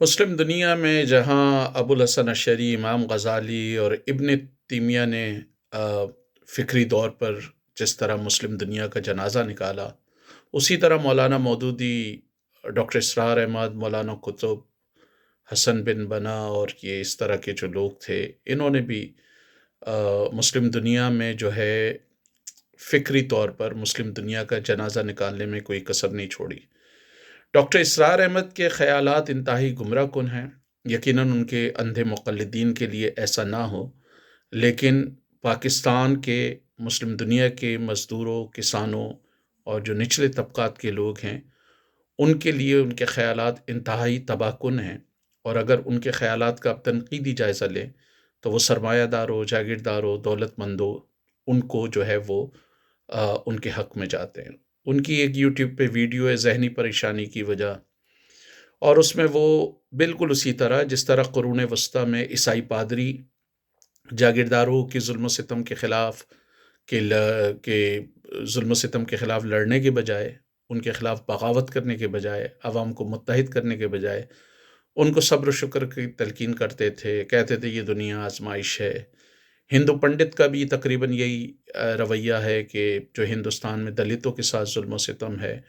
مسلم دنیا میں جہاں ابوالحسن عشری، امام غزالی اور ابن تیمیہ نے آ، فکری طور پر جس طرح مسلم دنیا کا جنازہ نکالا، اسی طرح مولانا مودودی، ڈاکٹر اسرار احمد، مولانا قطب، حسن بن بنا اور یہ اس طرح کے جو لوگ تھے، انہوں نے بھی مسلم دنیا میں جو ہے فکری طور پر مسلم دنیا کا جنازہ نکالنے میں کوئی کسر نہیں چھوڑی۔ ڈاکٹر اسرار احمد کے خیالات انتہائی گمراہ کن ہیں۔ یقیناً ان کے اندھے مقلدین کے لیے ایسا نہ ہو، لیکن پاکستان کے مسلم دنیا کے مزدوروں، کسانوں اور جو نچلے طبقات کے لوگ ہیں، ان کے لیے ان کے خیالات انتہائی تباہ کن ہیں، اور اگر ان کے خیالات کا اب تنقیدی جائزہ لیں تو وہ سرمایہ داروں، جاگیرداروں، دولت مندوں، ان کو جو ہے وہ ان کے حق میں جاتے ہیں۔ ان کی ایک یوٹیوب پہ ویڈیو ہے ذہنی پریشانی کی وجہ، اور اس میں وہ بالکل اسی طرح جس طرح قرون وسطیٰ میں عیسائی پادری جاگیرداروں کے ظلم و ستم کے خلاف کے ظلم و ستم کے خلاف لڑنے کے بجائے، ان کے خلاف بغاوت کرنے کے بجائے، عوام کو متحد کرنے کے بجائے ان کو صبر و شکر کی تلقین کرتے تھے، کہتے تھے یہ دنیا آزمائش ہے۔ ہندو پنڈت کا بھی تقریباً یہی رویہ ہے کہ جو ہندوستان میں دلتوں کے ساتھ ظلم و ستم ہے،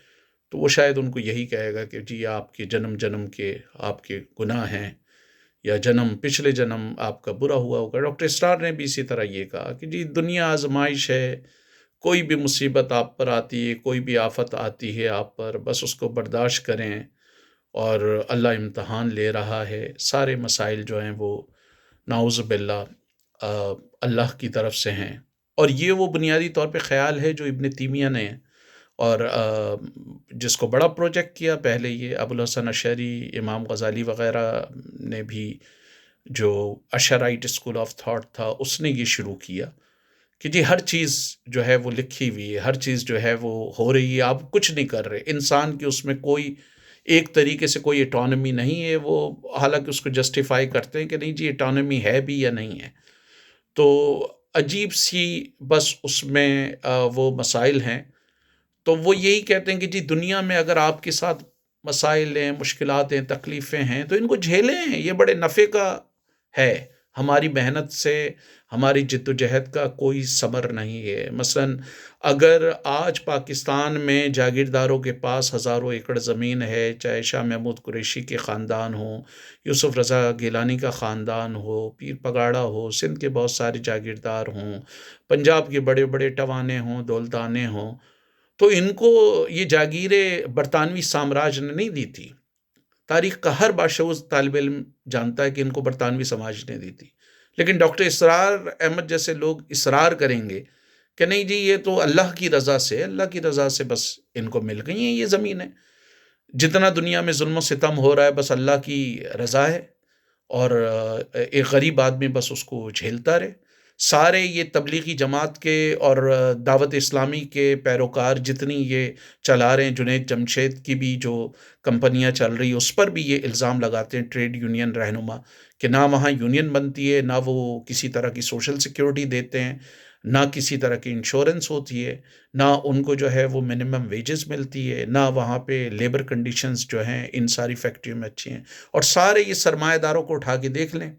تو وہ شاید ان کو یہی کہے گا کہ جی آپ کے جنم جنم کے آپ کے گناہ ہیں، یا پچھلے جنم آپ کا برا ہوا ہوگا۔ ڈاکٹر اسرار نے بھی اسی طرح یہ کہا کہ جی دنیا آزمائش ہے، کوئی بھی مصیبت آپ پر آتی ہے، کوئی بھی آفت آتی ہے آپ پر، بس اس کو برداشت کریں، اور اللہ امتحان لے رہا ہے۔ سارے مسائل جو ہیں وہ نعوذ باللہ اللہ کی طرف سے ہیں، اور یہ وہ بنیادی طور پہ خیال ہے جو ابن تیمیہ نے اور جس کو بڑا پروجیکٹ کیا پہلے، یہ ابوالحسن عشری، امام غزالی وغیرہ نے بھی، جو اشرائٹ اسکول آف تھاٹ تھا، اس نے یہ شروع کیا کہ جی ہر چیز جو ہے وہ لکھی ہوئی ہے، ہر چیز جو ہے وہ ہو رہی ہے، آپ کچھ نہیں کر رہے، انسان کی اس میں کوئی ایک طریقے سے کوئی اٹانومی نہیں ہے۔ وہ حالانکہ اس کو جسٹیفائی کرتے ہیں کہ نہیں جی اٹانومی ہے بھی یا نہیں ہے، تو عجیب سی بس اس میں وہ مسائل ہیں۔ تو وہ یہی کہتے ہیں کہ جی دنیا میں اگر آپ کے ساتھ مسائل ہیں، مشکلات ہیں، تکلیفیں ہیں، تو ان کو جھیلیں، یہ بڑے نفع کا ہے۔ ہماری محنت سے، ہماری جد و جہد کا کوئی ثمر نہیں ہے۔ مثلا اگر آج پاکستان میں جاگیرداروں کے پاس ہزاروں ایکڑ زمین ہے، چاہے شاہ محمود قریشی کے خاندان ہو، یوسف رضا گیلانی کا خاندان ہو، پیر پگاڑا ہو، سندھ کے بہت سارے جاگیردار ہوں، پنجاب کے بڑے بڑے ٹوانے ہوں، دولتانے ہوں، تو ان کو یہ جاگیریں برطانوی سامراج نے نہیں دی تھی۔ تاریخ کا ہر باشعور طالب علم جانتا ہے کہ ان کو برطانوی سماج نے دی تھی، لیکن ڈاکٹر اسرار احمد جیسے لوگ اصرار کریں گے کہ نہیں جی یہ تو اللہ کی رضا سے، اللہ کی رضا سے بس ان کو مل گئی ہیں یہ زمینیں، جتنا دنیا میں ظلم و ستم ہو رہا ہے بس اللہ کی رضا ہے، اور ایک غریب آدمی بس اس کو جھیلتا رہے۔ سارے یہ تبلیغی جماعت کے اور دعوت اسلامی کے پیروکار جتنی یہ چلا رہے ہیں، جنید جمشید کی بھی جو کمپنیاں چل رہی ہیں اس پر بھی یہ الزام لگاتے ہیں ٹریڈ یونین رہنما، کہ نہ وہاں یونین بنتی ہے، نہ وہ کسی طرح کی سوشل سیکیورٹی دیتے ہیں، نہ کسی طرح کی انشورنس ہوتی ہے، نہ ان کو جو ہے وہ منیمم ویجز ملتی ہے، نہ وہاں پہ لیبر کنڈیشنز جو ہیں ان ساری فیکٹریوں میں اچھی ہیں۔ اور سارے یہ سرمایہ داروں کو اٹھا کے دیکھ لیں،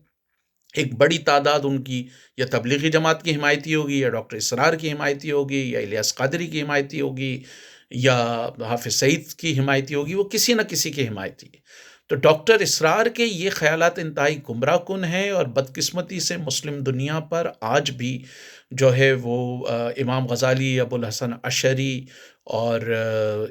ایک بڑی تعداد ان کی یا تبلیغی جماعت کی حمایتی ہوگی، یا ڈاکٹر اسرار کی حمایتی ہوگی، یا الیاس قادری کی حمایتی ہوگی، یا حافظ سعید کی حمایتی ہوگی، وہ کسی نہ کسی کی حمایتی ہے۔ تو ڈاکٹر اسرار کے یہ خیالات انتہائی گمراہ کن ہیں، اور بدقسمتی سے مسلم دنیا پر آج بھی جو ہے وہ امام غزالی، ابوالحسن عشری اور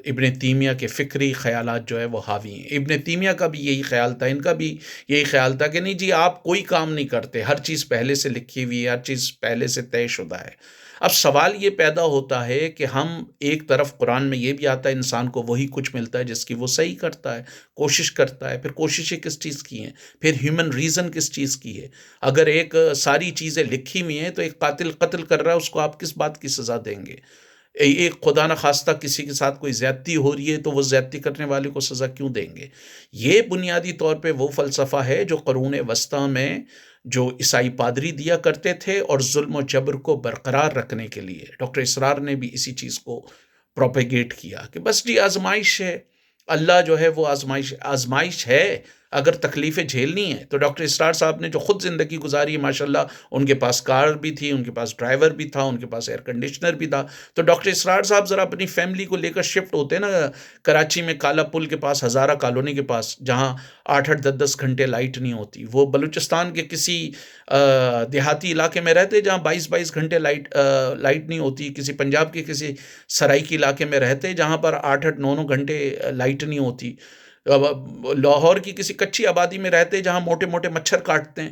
ابن تیمیہ کے فکری خیالات جو ہے وہ حاوی ہیں۔ ابن تیمیہ کا بھی یہی خیال تھا، ان کا بھی یہی خیال تھا کہ نہیں جی آپ کوئی کام نہیں کرتے، ہر چیز پہلے سے لکھی ہوئی ہے، ہر چیز پہلے سے طے شدہ ہے۔ اب سوال یہ پیدا ہوتا ہے کہ ہم ایک طرف قرآن میں یہ بھی آتا ہے انسان کو وہی کچھ ملتا ہے جس کی وہ صحیح کرتا ہے، کوشش کرتا ہے، پھر کوششیں کس چیز کی ہیں، پھر ہیومن ریزن کس چیز کی ہے۔ اگر ایک ساری چیزیں لکھی ہوئی ہیں تو ایک قاتل قتل کر رہا ہے، اس کو آپ کس بات کی سزا دیں گے؟ ایک خدا نخواستہ کسی کے ساتھ کوئی زیادتی ہو رہی ہے تو وہ زیادتی کرنے والے کو سزا کیوں دیں گے؟ یہ بنیادی طور پہ وہ فلسفہ ہے جو قرون وسطیٰ میں جو عیسائی پادری دیا کرتے تھے، اور ظلم و جبر کو برقرار رکھنے کے لیے ڈاکٹر اسرار نے بھی اسی چیز کو پروپیگیٹ کیا کہ بس جی آزمائش ہے، اللہ جو ہے وہ آزمائش ہے، اگر تکلیفیں جھیلنی ہیں تو ڈاکٹر اسرار صاحب نے جو خود زندگی گزاری ہے ماشاءاللہ، ان کے پاس کار بھی تھی، ان کے پاس ڈرائیور بھی تھا، ان کے پاس ایئر کنڈیشنر بھی تھا، تو ڈاکٹر اسرار صاحب ذرا اپنی فیملی کو لے کر شفٹ ہوتے ہیں نا کراچی میں کالا پل کے پاس، ہزارہ کالونی کے پاس، جہاں 8 8 10 10 گھنٹے لائٹ نہیں ہوتی، وہ بلوچستان کے کسی دیہاتی علاقے میں رہتے جہاں 22 22 گھنٹے لائٹ نہیں ہوتی، کسی پنجاب کے کسی سرائکی علاقے میں رہتے جہاں پر 8 8 9 9 گھنٹے لائٹ نہیں ہوتی، لاہور کی کسی کچی آبادی میں رہتے جہاں موٹے موٹے مچھر کاٹتے ہیں،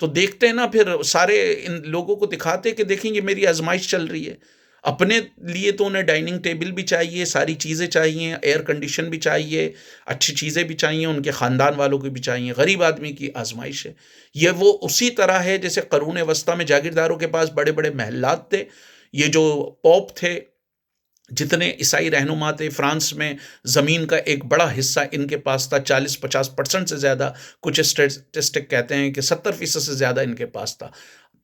تو دیکھتے ہیں نا پھر سارے ان لوگوں کو دکھاتے کہ دیکھیں یہ میری آزمائش چل رہی ہے، اپنے لیے تو انہیں ڈائننگ ٹیبل بھی چاہیے، ساری چیزیں چاہیے، ایئر کنڈیشن بھی چاہیے، اچھی چیزیں بھی چاہیے، ان کے خاندان والوں کو بھی چاہیے، غریب آدمی کی آزمائش ہے یہ۔ وہ اسی طرح ہے جیسے قرون وسطیٰ میں جاگیرداروں کے پاس بڑے بڑے محلات تھے، یہ جو پوپ تھے، جتنے عیسائی رہنما تھے فرانس میں، زمین کا ایک بڑا حصہ ان کے پاس تھا، 40 50% سے زیادہ، کچھ اسٹیٹسٹک کہتے ہیں کہ 70% سے زیادہ ان کے پاس تھا۔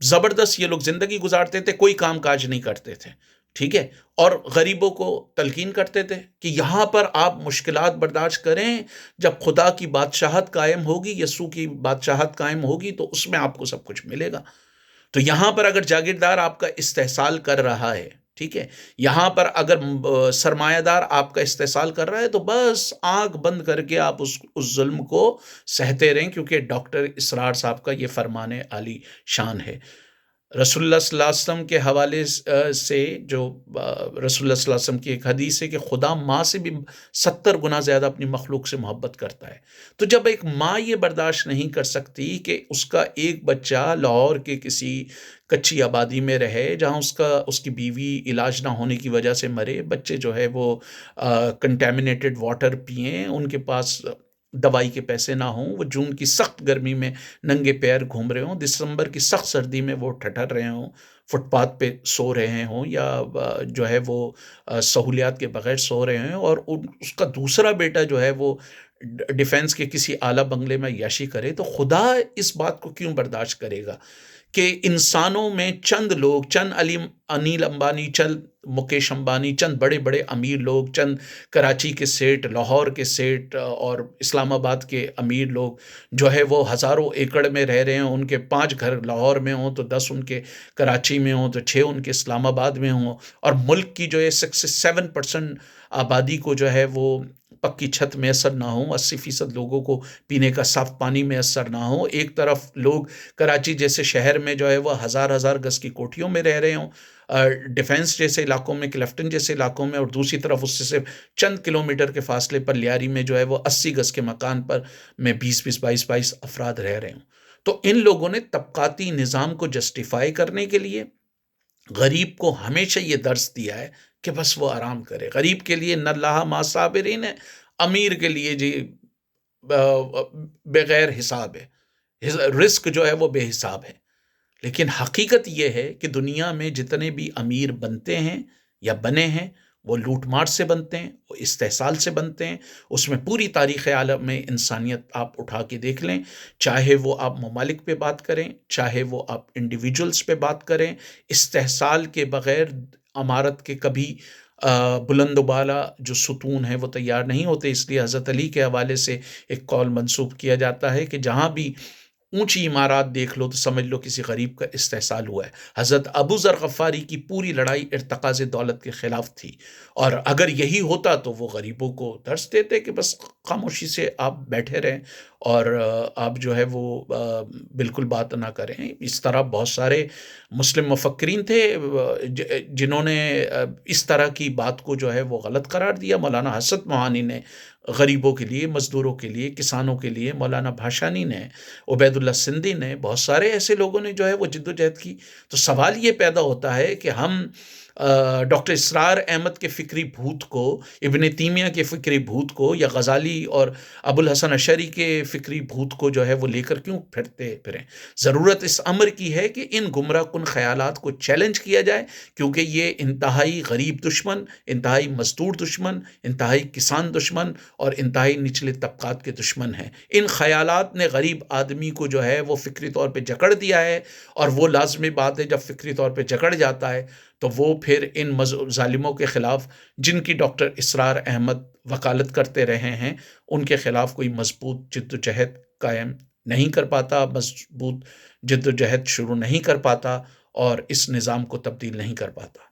زبردست یہ لوگ زندگی گزارتے تھے، کوئی کام کاج نہیں کرتے تھے، ٹھیک ہے، اور غریبوں کو تلقین کرتے تھے کہ یہاں پر آپ مشکلات برداشت کریں، جب خدا کی بادشاہت قائم ہوگی، یسوع کی بادشاہت قائم ہوگی تو اس میں آپ کو سب کچھ ملے گا۔ تو یہاں پر اگر جاگیردار آپ کا استحصال کر رہا ہے، ٹھیک ہے، یہاں پر اگر سرمایہ دار آپ کا استحصال کر رہا ہے تو بس آنکھ بند کر کے آپ اس ظلم کو سہتے رہیں، کیونکہ ڈاکٹر اسرار صاحب کا یہ فرمان عالی شان ہے۔ رسول اللہ صلی اللہ علیہ وسلم کے حوالے سے جو رسول اللہ صلی اللہ علیہ وسلم کی ایک حدیث ہے کہ خدا ماں سے بھی 70 گنا زیادہ اپنی مخلوق سے محبت کرتا ہے۔ تو جب ایک ماں یہ برداشت نہیں کر سکتی کہ اس کا ایک بچہ لاہور کے کسی کچی آبادی میں رہے جہاں اس کی بیوی علاج نہ ہونے کی وجہ سے مرے، بچے جو ہے وہ کنٹامینیٹڈ واٹر پئیں، ان کے پاس دوائی کے پیسے نہ ہوں، وہ جون کی سخت گرمی میں ننگے پیر گھوم رہے ہوں، دسمبر کی سخت سردی میں وہ ٹھٹر رہے ہوں، فٹ پاتھ پہ سو رہے ہوں، یا جو ہے وہ سہولیات کے بغیر سو رہے ہیں، اور اس کا دوسرا بیٹا جو ہے وہ ڈیفنس کے کسی اعلیٰ بنگلے میں عیاشی کرے، تو خدا اس بات کو کیوں برداشت کرے گا کہ انسانوں میں چند لوگ، چند انیل امبانی، چند مکیش امبانی، چند بڑے بڑے امیر لوگ، چند کراچی کے سیٹ، لاہور کے سیٹ اور اسلام آباد کے امیر لوگ جو ہے وہ ہزاروں ایکڑ میں رہ رہے ہیں، ان کے 5 گھر لاہور میں ہوں تو 10 ان کے کراچی میں ہوں تو 6 ان کے اسلام آباد میں ہوں، اور ملک کی جو ہے 67% آبادی کو جو ہے وہ پکی چھت میسر نہ ہوں، 80% لوگوں کو پینے کا صاف پانی میسر نہ ہو، ایک طرف لوگ کراچی جیسے شہر میں جو ہے وہ ہزار ہزار گز کی کوٹھیوں میں رہ رہے ہوں، ڈیفنس جیسے علاقوں میں، کلفٹن جیسے علاقوں میں، اور دوسری طرف اس سے صرف چند کلومیٹر کے فاصلے پر لیاری میں جو ہے وہ 80 گز کے مکان پر میں 20 20 22 22 افراد رہ رہے ہوں۔ تو ان لوگوں نے طبقاتی نظام کو جسٹیفائی کرنے کے لیے غریب کو ہمیشہ یہ درس دیا ہے کہ بس وہ آرام کرے۔ غریب کے لیے نہ اللہ ما صابرین ہے، امیر کے لیے جی بغیر حساب ہے، رزق جو ہے وہ بے حساب ہے۔ لیکن حقیقت یہ ہے کہ دنیا میں جتنے بھی امیر بنتے ہیں یا بنے ہیں، وہ لوٹ مار سے بنتے ہیں، وہ استحصال سے بنتے ہیں۔ اس میں پوری تاریخ عالم میں انسانیت آپ اٹھا کے دیکھ لیں، چاہے وہ آپ ممالک پہ بات کریں، چاہے وہ آپ انڈیویجولز پہ بات کریں، استحصال کے بغیر عمارت کے کبھی بلند و بالا جو ستون ہیں وہ تیار نہیں ہوتے۔ اس لیے حضرت علی کے حوالے سے ایک قول منسوب کیا جاتا ہے کہ جہاں بھی اونچی عمارات دیکھ لو تو سمجھ لو کسی غریب کا استحصال ہوا ہے۔ حضرت ابو ذر غفاری کی پوری لڑائی ارتقاء دولت کے خلاف تھی، اور اگر یہی ہوتا تو وہ غریبوں کو درس دیتے کہ بس خاموشی سے آپ بیٹھے رہیں اور آپ جو ہے وہ بالکل بات نہ کریں۔ اس طرح بہت سارے مسلم مفکرین تھے جنہوں نے اس طرح کی بات کو جو ہے وہ غلط قرار دیا۔ مولانا حسرت موہانی نے غریبوں کے لیے، مزدوروں کے لیے، کسانوں کے لیے، مولانا بھاشانی نے، عبید اللہ سندھی نے، بہت سارے ایسے لوگوں نے جو ہے وہ جد و جہد کی۔ تو سوال یہ پیدا ہوتا ہے کہ ہم ڈاکٹر اسرار احمد کے فکری بھوت کو، ابن تیمیہ کے فکری بھوت کو، یا غزالی اور ابو الحسن اشعری کے فکری بھوت کو جو ہے وہ لے کر کیوں پھرتے پھریں؟ ضرورت اس امر کی ہے کہ ان گمراہ کن خیالات کو چیلنج کیا جائے، کیونکہ یہ انتہائی غریب دشمن، انتہائی مزدور دشمن، انتہائی کسان دشمن اور انتہائی نچلے طبقات کے دشمن ہیں۔ ان خیالات نے غریب آدمی کو جو ہے وہ فکری طور پہ جکڑ دیا ہے، اور وہ لازمی بات ہے جب فکری طور پہ جکڑ جاتا ہے تو وہ پھر ان ظالموں کے خلاف، جن کی ڈاکٹر اسرار احمد وکالت کرتے رہے ہیں، ان کے خلاف کوئی مضبوط جد و جہد قائم نہیں کر پاتا، مضبوط جد و جہد شروع نہیں کر پاتا، اور اس نظام کو تبدیل نہیں کر پاتا۔